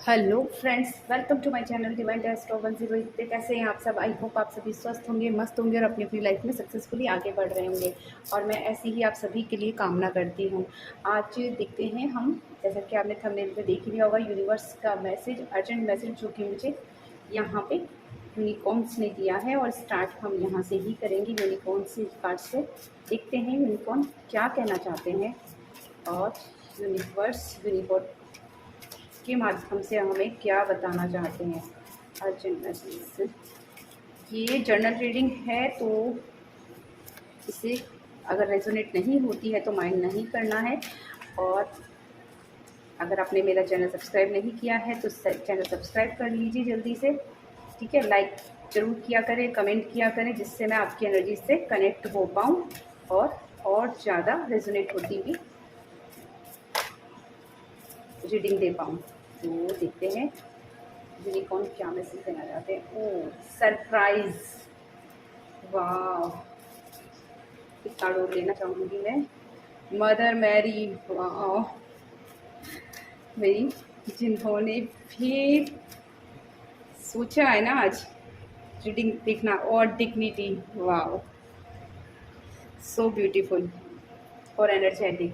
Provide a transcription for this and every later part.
Hello friends, welcome to my channel divine taste 108 पे। कैसे हैं आप सब? आई होप आप सभी स्वस्थ होंगे, मस्त होंगे और अपनी अपनी लाइफ में सक्सेसफुली आगे बढ़ रहे होंगे। और मैं ऐसी ही आप सभी के लिए कामना करती हूँ। आज देखते हैं हम, जैसा कि आपने थंबनेल पे देख लिया होगा, यूनिवर्स का मैसेज, अर्जेंट मैसेज, जो कि मुझे यहाँ पे यूनिकॉर्न्स ने दिया है। और स्टार्ट हम यहाँ से ही करेंगे, यूनिकॉर्न से कार्ड से। देखते हैं यूनिकॉर्न क्या कहना चाहते हैं और यूनिकॉर्न के माध्यम से हमें क्या बताना चाहते हैं अर्जेंट मैसेज से। ये जर्नल रीडिंग है, तो इसे अगर रेजोनेट नहीं होती है तो माइंड नहीं करना है। और अगर आपने मेरा चैनल सब्सक्राइब नहीं किया है तो चैनल सब्सक्राइब कर लीजिए जल्दी से, ठीक है। लाइक ज़रूर किया करें, कमेंट किया करें, जिससे मैं आपकी एनर्जी से कनेक्ट हो पाऊँ और ज़्यादा रेजोनेट होती हुई रीडिंग दे पाऊँ। तो देखते हैं यूनिकॉर्न क्या मैसेज देना चाहते हैं। ओह, सरप्राइज! वाह, कितना डोर लेना चाहूँगी मैं। मदर मैरी, वाह, मेरी जिन्होंने भी सोचा है ना आज रीडिंग देखना, और डिग्निटी, वाह, सो ब्यूटीफुल और एनर्जेटिक।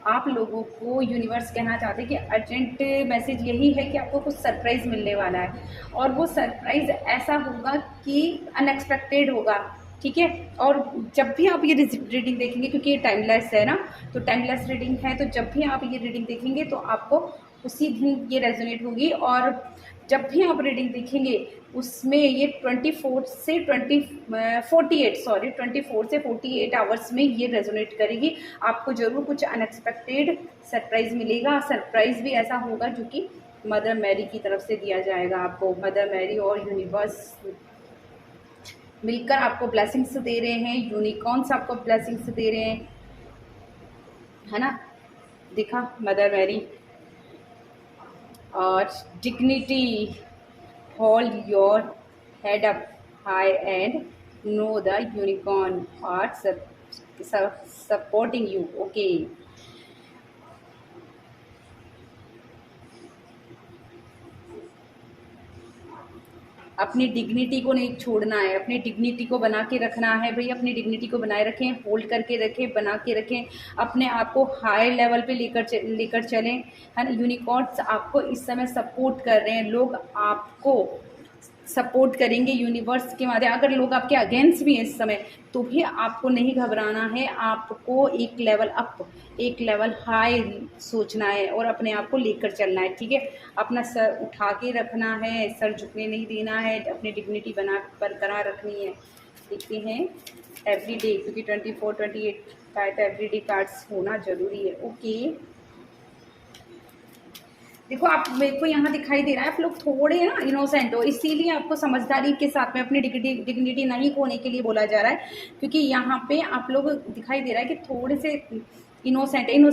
आप लोगों को यूनिवर्स कहना चाहते हैं कि अर्जेंट मैसेज यही है कि आपको कुछ सरप्राइज़ मिलने वाला है। और वो सरप्राइज़ ऐसा होगा कि अनएक्सपेक्टेड होगा, ठीक है। और जब भी आप ये रीडिंग देखेंगे, क्योंकि ये टाइमलेस है ना, तो टाइमलेस रीडिंग है, तो जब भी आप ये रीडिंग देखेंगे तो आपको उसी दिन ये रेजोनेट होगी। और जब भी आप रीडिंग देखेंगे उसमें ये 24 से 48 आवर्स में ये रेजोनेट करेगी। आपको ज़रूर कुछ अनएक्सपेक्टेड सरप्राइज़ मिलेगा। सरप्राइज़ भी ऐसा होगा जो कि मदर मैरी की तरफ से दिया जाएगा आपको। मदर मैरी और यूनिवर्स मिलकर आपको ब्लेसिंग्स दे रहे हैं, यूनिकॉर्न्स आपको ब्लेसिंग्स दे रहे हैं, है ना। देखा, मदर मैरी और dignity. Hold your head up high and know the unicorn are supporting you. Okay. अपनी डिग्निटी को नहीं छोड़ना है, अपनी डिग्निटी को बना के रखना है भाई। अपनी डिग्निटी को बनाए रखें, होल्ड करके रखें, बना के रखें, अपने आप को हाई लेवल पे लेकर चलें, है ना। यूनिकॉर्न्स आपको इस समय सपोर्ट कर रहे हैं, लोग आपको सपोर्ट करेंगे यूनिवर्स के माध्यम। अगर लोग आपके अगेंस्ट भी हैं इस समय, तो भी आपको नहीं घबराना है। आपको एक लेवल अप, एक लेवल हाई सोचना है और अपने आप को लेकर चलना है, ठीक है। अपना सर उठा के रखना है, सर झुकने नहीं देना है, अपनी डिग्निटी बरकरार रखनी है। देखते हैं एवरीडे, क्योंकि 24 28 का है तो एवरीडे कार्ड्स होना ज़रूरी है। ओके, देखो, आप मेरे को यहाँ दिखाई दे रहा है आप लोग थोड़े ना इनोसेंट हो, इसीलिए आपको समझदारी के साथ में अपनी डिग्निटी नहीं खोने के लिए बोला जा रहा है। क्योंकि यहाँ पे आप लोग दिखाई दे रहा है कि थोड़े से इनोसेंट इन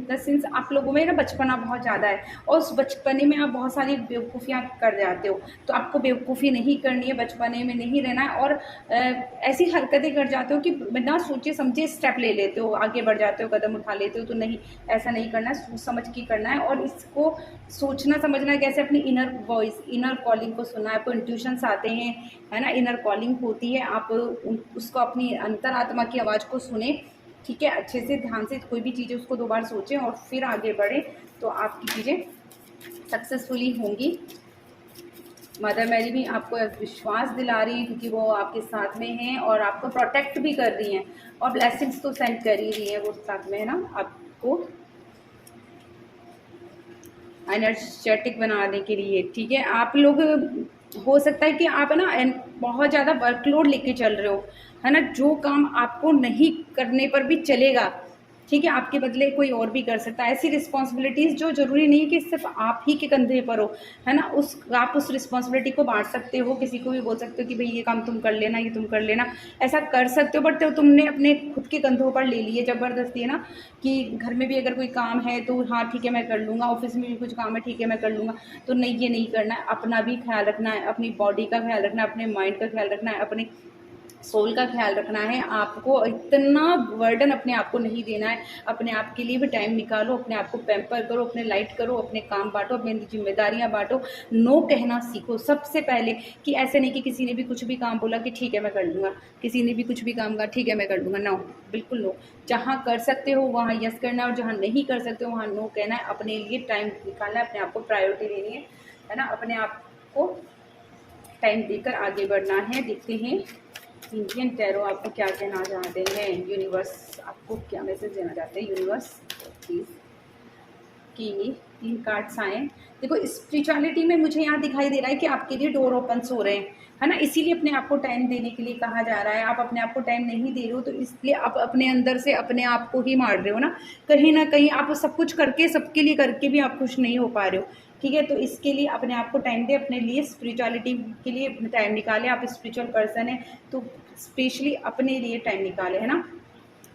द सेंस आप लोगों में ना बचपना बहुत ज़्यादा है, और उस बचपने में आप बहुत सारी बेवकूफ़ियाँ कर जाते हो। तो आपको बेवकूफ़ी नहीं करनी है, बचपने में नहीं रहना है। और ऐसी हरकतें कर जाते हो कि बिना सोचे समझे स्टेप ले लेते हो, आगे बढ़ जाते हो, कदम उठा लेते हो। तो नहीं, ऐसा नहीं करना है, सोच समझ के करना है। और इसको सोचना समझना है कैसे, अपनी इनर वॉइस, इनर कॉलिंग को सुनना है। आपको इंट्यूशंस आते हैं, है ना, इनर कॉलिंग होती है, आप उसको अपनी अंतरात्मा की आवाज़ को सुने, ठीक है। अच्छे से ध्यान से कोई भी चीज़ है उसको 2 बार सोचें और फिर आगे बढ़ें, तो आपकी चीज़ें सक्सेसफुली होंगी। मदर मैरी भी आपको एक विश्वास दिला रही हैं, क्योंकि वो आपके साथ में हैं और आपको प्रोटेक्ट भी कर रही हैं, और ब्लेसिंग्स तो सेंड कर ही रही हैं वो साथ में, है ना, आपको एनर्जेटिक बनाने के लिए, ठीक है। आप लोग, हो सकता है कि आप ना बहुत ज़्यादा वर्कलोड लेके चल रहे हो, है ना, जो काम आपको नहीं करने पर भी चलेगा, ठीक है, आपके बदले कोई और भी कर सकता है। ऐसी रिस्पॉन्सिबिलिटीज़ जो ज़रूरी नहीं कि सिर्फ आप ही के कंधे पर हो, है ना, आप उस रिस्पॉन्सिबिलिटी को बांट सकते हो, किसी को भी बोल सकते हो कि भाई ये काम तुम कर लेना, ये तुम कर लेना, ऐसा कर सकते हो। बट तो तुमने अपने खुद के कंधों पर ले लिए ज़बरदस्ती, है ना, कि घर में भी अगर कोई काम है तो हाँ ठीक है मैं कर लूँगा, ऑफिस में भी कुछ काम है ठीक है मैं कर लूँगा। तो नहीं, ये नहीं करना है। अपना भी ख्याल रखना है, अपनी बॉडी का ख्याल रखना है, अपने माइंड का ख्याल रखना है, अपने सोल का ख्याल रखना है। आपको इतना बर्डन अपने आप को नहीं देना है। अपने आप के लिए भी टाइम निकालो, अपने आप को पैम्पर करो, अपने लाइट करो, अपने काम बांटो, अपनी जिम्मेदारियां बांटो। नो कहना सीखो सबसे पहले, कि ऐसे नहीं कि किसी ने भी कुछ भी काम बोला कि ठीक है मैं कर लूँगा, किसी ने भी कुछ भी काम कहा ठीक है मैं कर लूँगा। नो, बिल्कुल नो। जहाँ कर सकते हो वहाँ यस करना है, और जहाँ नहीं कर सकते हो वहाँ नो कहना है। अपने लिए टाइम निकालना है, अपने आप को प्रायोरिटी देनी है ना, अपने आप को टाइम देकर आगे बढ़ना है। देखते हैं इंडियन टैरो आपको क्या कहना चाहते हैं, यूनिवर्स आपको क्या मैसेज देना चाहते हैं, यूनिवर्स प्लीज। कि 3 कार्ड्स आए। देखो स्पिरिचुअलिटी में मुझे यहाँ दिखाई दे रहा है कि आपके लिए डोर ओपन्स हो रहे हैं, है ना, इसीलिए अपने आप को टाइम देने के लिए कहा जा रहा है। आप अपने आप को टाइम नहीं दे रहे हो तो इसलिए आप अपने अंदर से अपने आप को ही मार रहे हो ना कहीं आप सब कुछ करके, सबके लिए करके भी आप खुश नहीं हो पा रहे हो। ठीक है, तो इसके लिए अपने आप को टाइम दे, अपने लिए स्पिरिचुअलिटी के लिए टाइम निकाले। आप स्पिरिचुअल पर्सन हैं तो स्पेशली अपने लिए टाइम निकाले, है ना,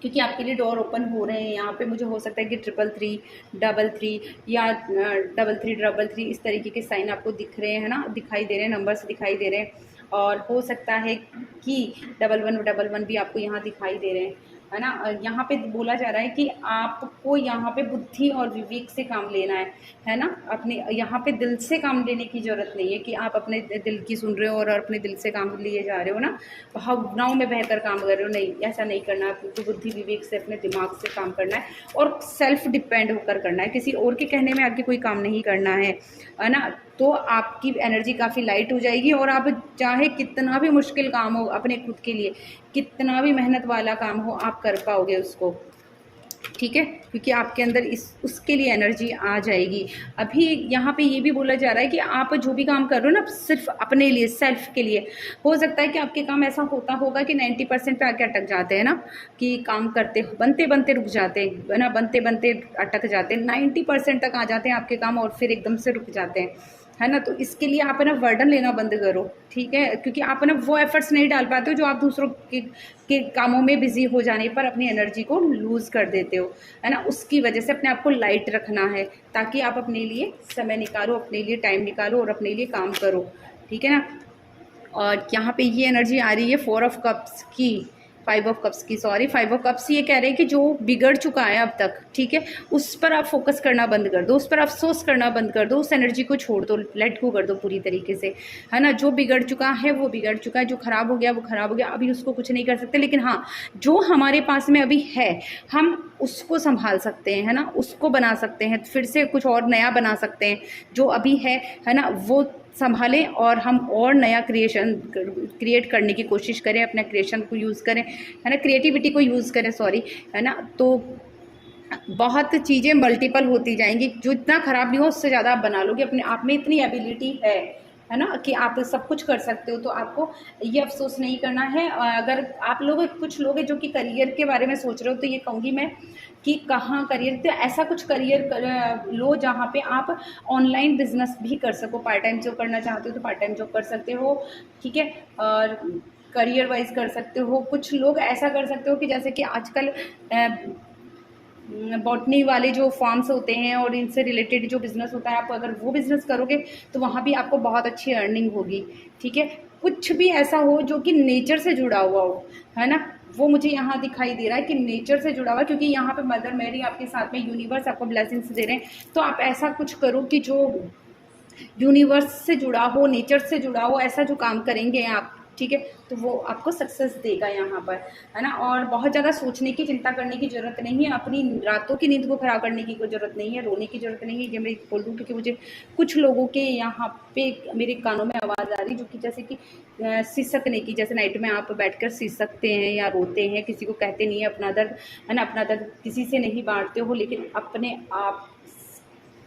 क्योंकि आपके लिए डोर ओपन हो रहे हैं। यहाँ पे मुझे हो सकता है कि 333 या 3333 इस तरीके के साइन आपको दिख रहे हैं ना, दिखाई दे रहे हैं, नंबर्स दिखाई दे रहे हैं। और हो सकता है कि 1111 भी आपको यहाँ दिखाई दे रहे हैं, है ना। यहाँ पे बोला जा रहा है कि आपको यहाँ पे बुद्धि और विवेक से काम लेना है ना। अपने यहाँ पे दिल से काम लेने की ज़रूरत नहीं है कि आप अपने दिल की सुन रहे हो और अपने दिल से काम लिए जा रहे हो ना, भावनाओं में बहकर काम कर रहे हो। नहीं, ऐसा नहीं करना है। आपको बुद्धि विवेक से, अपने दिमाग से काम करना है और सेल्फ डिपेंड होकर करना है। किसी और के कहने में आगे कोई काम नहीं करना है ना। तो आपकी एनर्जी काफ़ी लाइट हो जाएगी और आप चाहे कितना भी मुश्किल काम हो अपने खुद के लिए, कितना भी मेहनत वाला काम हो, आप कर पाओगे उसको। ठीक है, क्योंकि आपके अंदर उसके लिए एनर्जी आ जाएगी। अभी यहाँ पे ये भी बोला जा रहा है कि आप जो भी काम कर रहे हो ना, सिर्फ अपने लिए, सेल्फ के लिए। हो सकता है कि आपके काम ऐसा होता होगा कि 90% पे आके अटक जाते हैं ना, कि काम करते बनते बनते रुक जाते हैं, है ना, बनते बनते अटक जाते हैं, 90% तक आ जाते हैं आपके काम और फिर एकदम से रुक जाते हैं, है ना। तो इसके लिए आप ना बर्डन लेना बंद करो, ठीक है, क्योंकि आप ना वो एफर्ट्स नहीं डाल पाते हो जो आप दूसरों के कामों में बिजी हो जाने पर अपनी एनर्जी को लूज़ कर देते हो, है ना। उसकी वजह से अपने आप को लाइट रखना है ताकि आप अपने लिए समय निकालो, अपने लिए टाइम निकालो और अपने लिए काम करो, ठीक है ना। और यहाँ पे ये एनर्जी आ रही है 4 ऑफ कप्स की, 5 ऑफ कप्स की, सॉरी 5 ऑफ कप्स। ये कह रहे हैं कि जो बिगड़ चुका है अब तक, ठीक है, उस पर आप फोकस करना बंद कर दो, उस पर अफसोस करना बंद कर दो, उस एनर्जी को छोड़ दो, लेट गो कर दो पूरी तरीके से, है ना। जो बिगड़ चुका है वो बिगड़ चुका है, जो ख़राब हो गया वो ख़राब हो गया, अभी उसको कुछ नहीं कर सकते। लेकिन हाँ, जो हमारे पास में अभी है हम उसको संभाल सकते हैं, है ना, उसको बना सकते हैं, फिर से कुछ और नया बना सकते हैं। जो अभी है ना, वो संभालें और हम और नया क्रिएट करने की कोशिश करें, अपने क्रिएशन को यूज़ करें, है ना, क्रिएटिविटी को यूज़ करें, सॉरी, है ना। तो बहुत चीज़ें मल्टीपल होती जाएंगी, जो इतना ख़राब नहीं हो उससे ज़्यादा आप बना लोगे। अपने आप में इतनी एबिलिटी है ना, कि आप सब कुछ कर सकते हो। तो आपको ये अफसोस नहीं करना है। अगर आप लोग, कुछ लोग हैं जो कि करियर के बारे में सोच रहे हो, तो ये कहूँगी मैं कि कहाँ करियर, तो ऐसा कुछ करियर लो जहाँ पे आप ऑनलाइन बिजनेस भी कर सको। पार्ट टाइम जॉब करना चाहते हो तो पार्ट टाइम जॉब कर सकते हो, ठीक है, और करियर वाइज कर सकते हो। कुछ लोग ऐसा कर सकते हो कि जैसे कि आजकल बॉटनी वाले जो फार्म्स होते हैं और इनसे रिलेटेड जो बिज़नेस होता है, आप अगर वो बिज़नेस करोगे तो वहाँ भी आपको बहुत अच्छी अर्निंग होगी, ठीक है। कुछ भी ऐसा हो जो कि नेचर से जुड़ा हुआ हो, है ना, वो मुझे यहाँ दिखाई दे रहा है कि नेचर से जुड़ा हुआ, क्योंकि यहाँ पे मदर मैरी आपके साथ में, यूनिवर्स आपको ब्लेसिंग्स दे रहे हैं। तो आप ऐसा कुछ करो कि जो यूनिवर्स से जुड़ा हो, नेचर से जुड़ा हो, ऐसा जो काम करेंगे आप, ठीक है, तो वो आपको सक्सेस देगा यहाँ पर, है ना। और बहुत ज़्यादा सोचने की, चिंता करने की ज़रूरत नहीं है, अपनी रातों की नींद को ख़राब करने की कोई ज़रूरत नहीं है, रोने की ज़रूरत नहीं है। ये मैं बोल दूँ क्योंकि मुझे कुछ लोगों के यहाँ पे मेरे कानों में आवाज़ आ रही, जो कि जैसे कि सिसकने की, जैसे नाइट में आप बैठकर सिसकते हैं या रोते हैं, किसी को कहते नहीं है अपना दर्द, है ना, अपना दर्द किसी से नहीं बांटते हो, लेकिन अपने आप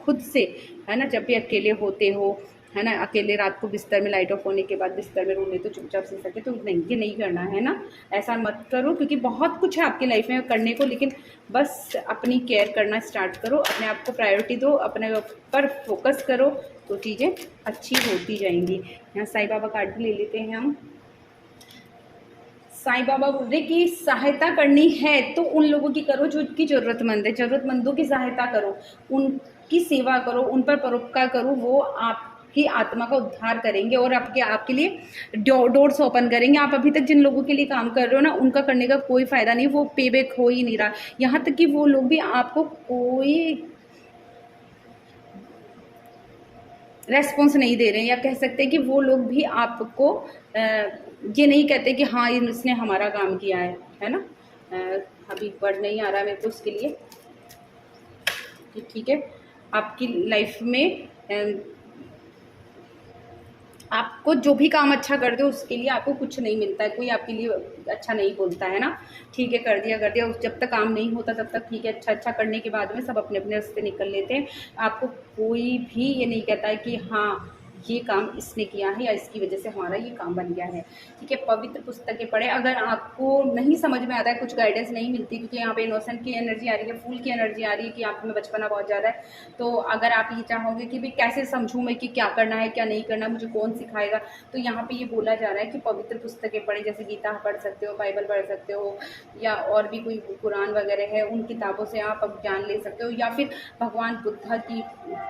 खुद से, है ना, जब भी अकेले होते हो, है ना, अकेले रात को बिस्तर में लाइट ऑफ होने के बाद बिस्तर में रो ले तो चुपचाप सो सके, तो नहीं, ये नहीं करना है ना, ऐसा मत करो। क्योंकि बहुत कुछ है आपकी लाइफ में करने को, लेकिन बस अपनी केयर करना स्टार्ट करो, अपने आप को प्रायोरिटी दो, अपने पर फोकस करो, तो चीज़ें अच्छी होती जाएंगी। यहाँ साईं बाबा कार्ड भी ले लेते हैं हम। साईं बाबा बोल रहे कि सहायता करनी है तो उन लोगों की करो जो की ज़रूरतमंद है, ज़रूरतमंदों की सहायता करो, उनकी सेवा करो, उन पर परोपकार करो, वो आप आपकी आत्मा का उद्धार करेंगे और आपके लिए डोर्स ओपन करेंगे। आप अभी तक जिन लोगों के लिए काम कर रहे हो ना, उनका करने का कोई फ़ायदा नहीं, वो पे बैक हो ही नहीं रहा। यहाँ तक कि वो लोग भी आपको कोई रेस्पॉन्स नहीं दे रहे हैं, या कह सकते हैं कि वो लोग भी आपको ये नहीं कहते कि हाँ इसने हमारा काम किया है ना। अभी वर्ड नहीं आ रहा मेरे को उसके लिए कि ठीक है, आपकी लाइफ में आपको जो भी काम अच्छा करते हो उसके लिए आपको कुछ नहीं मिलता है, कोई आपके लिए अच्छा नहीं बोलता है ना। ठीक है, कर दिया, जब तक काम नहीं होता तब तक ठीक है, अच्छा करने के बाद में सब अपने अपने रास्ते निकल लेते हैं। आपको कोई भी ये नहीं कहता है कि हाँ ये काम इसने किया है या इसकी वजह से हमारा ये काम बन गया है। ठीक है, पवित्र पुस्तकें पढ़ें। अगर आपको नहीं समझ में आता है, कुछ गाइडेंस नहीं मिलती, क्योंकि यहाँ पे इनोसेंट की एनर्जी आ रही है, फूल की एनर्जी आ रही है कि आप में बचपना बहुत ज़्यादा है, तो अगर आप ये चाहोगे कि भाई कैसे समझूँ मैं कि क्या करना है क्या नहीं करना, मुझे कौन सिखाएगा, तो यहाँ पे ये बोला जा रहा है कि पवित्र पुस्तकें पढ़ें। जैसे गीता पढ़ सकते हो, बाइबल पढ़ सकते हो, या और भी कोई कुरान वगैरह है, उन किताबों से आप अब ज्ञान ले सकते हो, या फिर भगवान बुद्धा की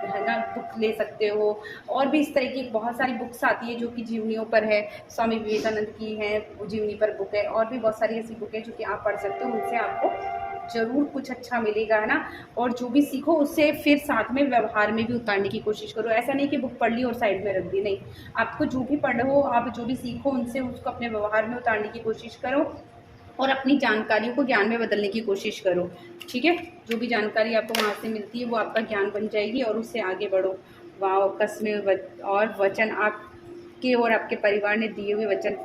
है ना बुक ले सकते हो। और भी इस तरह की बहुत सारी बुक्स आती है जो कि जीवनियों पर है, स्वामी विवेकानंद की है वो जीवनी पर बुक है, और भी बहुत सारी ऐसी बुक है जो कि आप पढ़ सकते हो, उनसे आपको ज़रूर कुछ अच्छा मिलेगा, है ना। और जो भी सीखो उससे फिर साथ में व्यवहार में भी उतारने की कोशिश करो। ऐसा नहीं कि बुक पढ़ ली और साइड में रख दी, नहीं, आपको जो भी पढ़ो, आप जो भी सीखो उनसे उसको अपने व्यवहार में उतारने की कोशिश करो और अपनी जानकारियों को ज्ञान में बदलने की कोशिश करो। ठीक है, जो भी जानकारी आपको वहाँ से मिलती है वो आपका ज्ञान बन जाएगी और उससे आगे बढ़ो। वाह, कस्में और वचन आपके और आपके परिवार ने दिए हुए वचन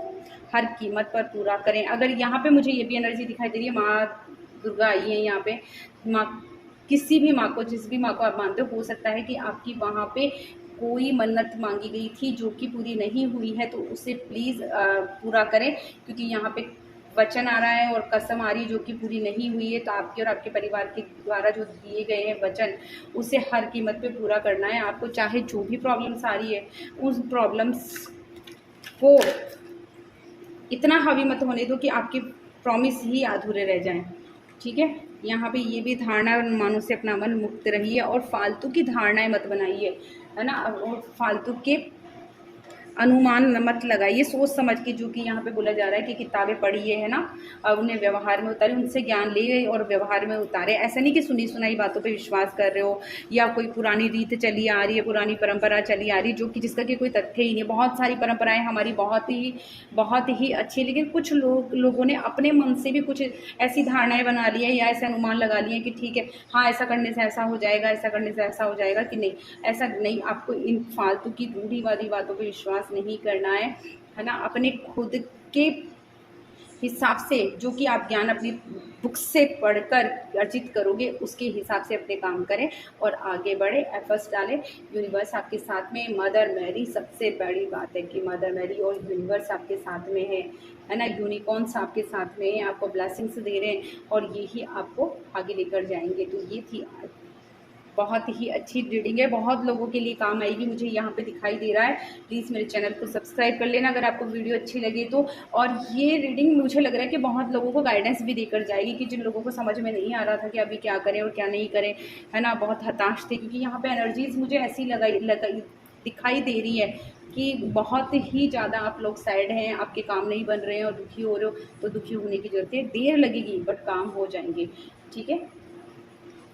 हर कीमत पर पूरा करें। अगर यहाँ पे मुझे ये भी एनर्जी दिखाई दे रही है, माँ दुर्गा आई है यहाँ पे, माँ किसी भी माँ को, जिस भी माँ को आप मानते हो सकता है कि आपकी वहाँ पे कोई मन्नत मांगी गई थी जो कि पूरी नहीं हुई है, तो उसे प्लीज़ पूरा करें, क्योंकि यहाँ पे वचन आ रहा है और कसम आ रही है जो कि पूरी नहीं हुई है। तो आपके और आपके परिवार के द्वारा जो दिए गए हैं वचन, उसे हर कीमत पे पूरा करना है आपको, चाहे जो भी प्रॉब्लम्स आ रही है उस प्रॉब्लम्स को इतना हावी मत होने दो कि आपके प्रॉमिस ही अधूरे रह जाएं। ठीक है, यहाँ पे ये भी धारणा अनुमानों से अपना मन मुक्त रहिए और फालतू की धारणाएं मत बनाइए, है ना। और फालतू के अनुमान मत लगाइए, सोच समझ के, जो कि यहाँ पे बोला जा रहा है कि किताबें पढ़िए, है ना, अब उन्हें व्यवहार में उतारे, उनसे ज्ञान ले और व्यवहार में उतारे। ऐसा नहीं कि सुनी सुनाई बातों पे विश्वास कर रहे हो या कोई पुरानी रीत चली आ रही है, पुरानी परंपरा चली आ रही है जो कि जिसका कि कोई तथ्य ही नहीं है। बहुत सारी परंपराएं हमारी बहुत ही अच्छी है, लेकिन कुछ लोगों ने अपने मन से भी कुछ ऐसी धारणाएं बना ली है या ऐसे अनुमान लगा लिए कि ठीक है हाँ ऐसा करने से ऐसा हो जाएगा, ऐसा करने से ऐसा हो जाएगा, कि नहीं ऐसा नहीं। आपको इन फालतू की रूढ़िवादी बातों पे विश्वास नहीं करना है ना। अपने खुद के हिसाब से जो कि आप ज्ञान अपनी बुक से पढ़कर अर्जित करोगे उसके हिसाब से अपने काम करें और आगे बढ़े, एफर्ट्स डालें। यूनिवर्स आपके साथ में, मदर मैरी, सबसे बड़ी बात है कि मदर मैरी और यूनिवर्स आपके साथ में है ना। यूनिकॉर्न्स आपके साथ में हैं, आपको ब्लेसिंग्स दे रहे हैं और यही आपको आगे लेकर जाएंगे। तो ये थी बहुत ही अच्छी रीडिंग है, बहुत लोगों के लिए काम आएगी, मुझे यहाँ पे दिखाई दे रहा है। प्लीज़ मेरे चैनल को सब्सक्राइब कर लेना अगर आपको वीडियो अच्छी लगे तो। और ये रीडिंग मुझे लग रहा है कि बहुत लोगों को गाइडेंस भी देकर जाएगी, कि जिन लोगों को समझ में नहीं आ रहा था कि अभी क्या करें और क्या नहीं करें, है ना, बहुत हताश थे, क्योंकि यहाँ पर एनर्जीज़ मुझे ऐसी दिखाई दे रही है कि बहुत ही ज़्यादा आप लोग सैड हैं, आपके काम नहीं बन रहे हैं और दुखी हो रहे हो। तो दुखी होने की ज़रूरत है, देर लगेगी बट काम हो जाएंगे। ठीक है,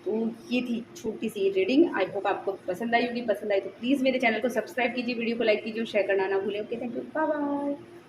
तो ये थी छोटी सी रीडिंग। आई होप आपको पसंद आई होगी, पसंद आई तो प्लीज़ मेरे चैनल को सब्सक्राइब कीजिए, वीडियो को लाइक कीजिए और शेयर करना ना भूलें। Okay, thank you, bye bye.